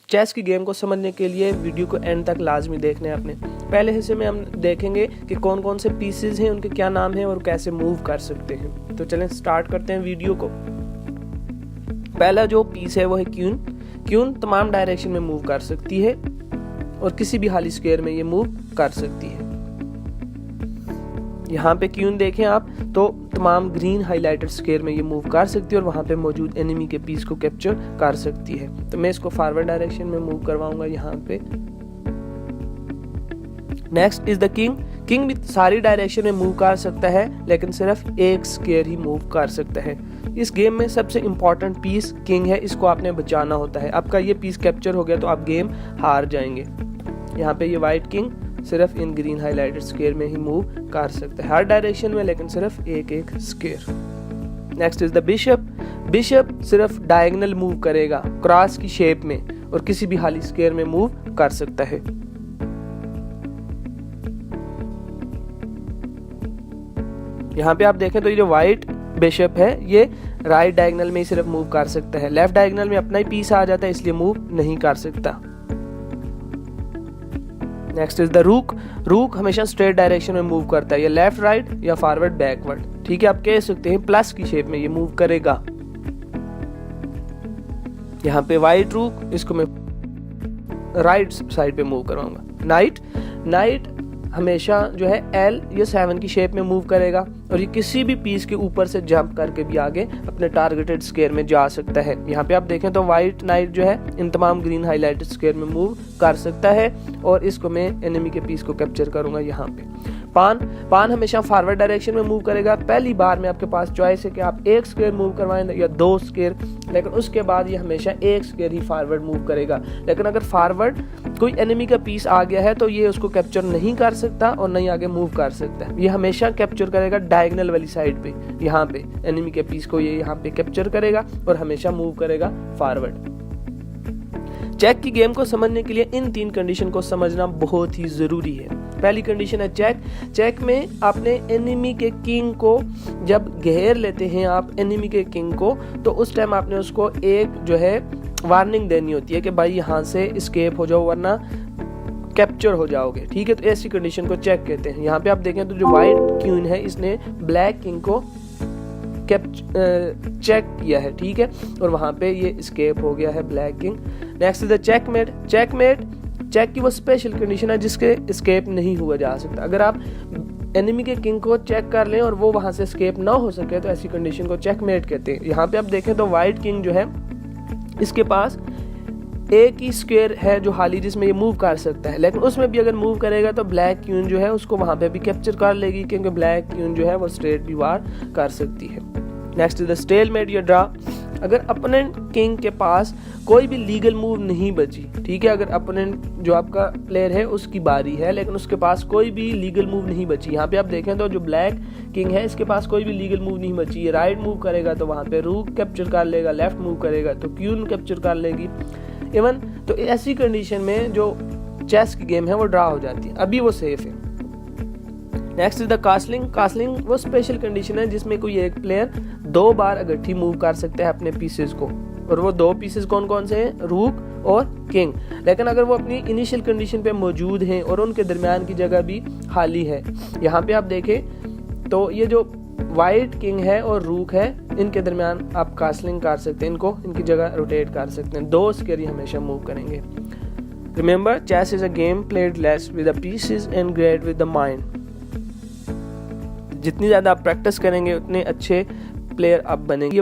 Chess की game को समझने के लिए वीडियो को एंड तक लाजमी देखना है आपने। पहले हिस्से में हम देखेंगे कि कौन कौन से पीसेज हैं, उनके क्या नाम हैं और कैसे मूव कर सकते हैं। तो चलें स्टार्ट करते हैं वीडियो को। पहला जो पीस है वो है क्यून। क्यून तमाम डायरेक्शन में मूव कर सकती है और किसी भी खाली स्क्वायर में ये मूव कर सकती है। यहाँ पे क्यून देखें आप तो तमाम ग्रीन हाइलाइटेड स्क्वायर में ये मूव कर सकती है और वहां पे मौजूद एनिमी के पीस को कैप्चर कर सकती है। तो मैं इसको फॉरवर्ड डायरेक्शन में मूव करवाऊंगा यहाँ पे। Next is the king. King भी सारी डायरेक्शन में मूव कर सकता है लेकिन सिर्फ एक स्क्वायर ही मूव कर सकता है। इस गेम में सबसे इंपॉर्टेंट पीस किंग है, इसको आपने बचाना होता है। आपका ये पीस कैप्चर हो गया तो आप गेम हार जाएंगे। यहाँ पे ये व्हाइट किंग सिर्फ इन ग्रीन हाइलाइटेड स्क्वायर में ही मूव कर सकता है, हर डायरेक्शन में लेकिन सिर्फ एक एक square. Next is the bishop. Bishop सिर्फ डायगोनल मूव करेगा क्रॉस की शेप में और किसी भी खाली स्क्वायर में मूव कर सकता है। यहाँ पे आप देखें तो ये जो व्हाइट बिशप है ये राइट डायगोनल में ही सिर्फ मूव कर सकता है, लेफ्ट डायगोनल में अपना ही पीस आ जाता है इसलिए मूव नहीं कर सकता। नेक्स्ट इज द रूक। रूक हमेशा स्ट्रेट डायरेक्शन में मूव करता है, ये लेफ्ट राइट या फॉरवर्ड बैकवर्ड, ठीक है। आप कह सकते हैं प्लस की शेप में ये मूव करेगा। यहाँ पे व्हाइट रूक, इसको मैं राइट साइड पे मूव करवाऊंगा। नाइट। नाइट हमेशा जो है एल या 7 की शेप में मूव करेगा और ये किसी भी पीस के ऊपर से जंप करके भी आगे अपने टारगेटेड स्क्वायर में जा सकता है। यहाँ पे आप देखें तो व्हाइट नाइट जो है इन तमाम ग्रीन हाइलाइटेड स्क्वायर में मूव कर सकता है और इसको मैं एनिमी के पीस को कैप्चर करूंगा यहाँ पे। पान। पान हमेशा फॉरवर्ड डायरेक्शन में मूव करेगा। पहली बार में आपके पास चॉइस है कि आप एक स्क्वायर मूव करवाएं या 2 स्क्वायर, लेकिन उसके बाद ये हमेशा एक स्क्वायर ही फॉरवर्ड मूव करेगा। लेकिन अगर फॉरवर्ड कोई एनिमी का पीस आ गया है तो ये उसको कैप्चर नहीं कर सकता और नहीं आगे मूव कर सकता। ये हमेशा कैप्चर करेगा डायगोनल वाली साइड पे, यहाँ पे एनिमी के पीस को ये यहाँ पे कैप्चर करेगा और हमेशा मूव करेगा फॉरवर्ड। चेक की गेम को समझने के लिए इन 3 कंडीशन को समझना बहुत ही जरूरी है। पहली कंडीशन है चेक। चेक में आपने एनिमी के किंग को जब घेर लेते हैं आप एनिमी के किंग को, तो उस टाइम आपने उसको एक जो है वार्निंग देनी होती है कि भाई यहाँ से एस्केप हो जाओ वरना कैप्चर हो जाओगे, ठीक है। तो ऐसी कंडीशन को चेक कहते हैं। यहाँ पे आप देखें तो जो व्हाइट क्वीन है इसने ब्लैक किंग को चेक किया है, ठीक है, और वहां पे ये एस्केप हो गया है black king. Next is the checkmate. Checkmate check की वो स्पेशल कंडीशन है जिसके एस्केप नहीं हुआ जा सकता। अगर आप एनिमी के किंग को चेक कर लें और वो वहां से एस्केप ना हो सके तो ऐसी कंडीशन को चेकमेट कहते हैं। यहाँ पे आप देखें तो व्हाइट किंग जो है इसके पास एक ही स्क्वायर है जो हाली जिसमें ये मूव कर सकता है, लेकिन उसमें भी अगर मूव करेगा तो ब्लैक क्वीन जो है उसको वहां पे भी कैप्चर कर लेगी क्योंकि ब्लैक क्वीन जो है वो स्ट्रेट भी वार कर सकती है। नेक्स्ट इज द स्टेलमेट या ड्रा। अगर अपोनेंट किंग के पास कोई भी लीगल मूव नहीं बची, ठीक है, अगर अपोनेंट जो आपका प्लेयर है उसकी बारी है लेकिन उसके पास कोई भी लीगल मूव नहीं बची, यहाँ पे आप देखें तो जो ब्लैक किंग है इसके पास कोई भी लीगल मूव नहीं बची, ये राइट मूव करेगा तो वहां पे रूक कैप्चर कर लेगा, लेफ्ट मूव करेगा तो क्वीन कैप्चर कर लेगी इवन। तो ऐसी कंडीशन में जो चेस की गेम है वो ड्रा हो जाती है, अभी वो सेफ है। Next is the castling. Castling वो स्पेशल कंडीशन है जिसमें कोई एक प्लेयर 2 बार अगट्ठी मूव कर सकता है अपने पीसेस को, और वो 2 पीसेस कौन कौन से हैं, रूक और किंग। लेकिन अगर वो अपनी इनिशियल कंडीशन पे मौजूद हैं और उनके दरमियान की जगह भी खाली है, यहाँ पे आप देखें तो ये जो व्हाइट किंग है और रूक है इनके दरमियान आप कास्लिंग कर सकते हैं, इनको इनकी जगह रोटेट कर सकते हैं, 2 स्क्वायर हमेशा मूव करेंगे। Remember chess is a game played less with the pieces and great with the mind. जितनी ज्यादा आप प्रैक्टिस करेंगे उतने अच्छे प्लेयर आप बनेंगे।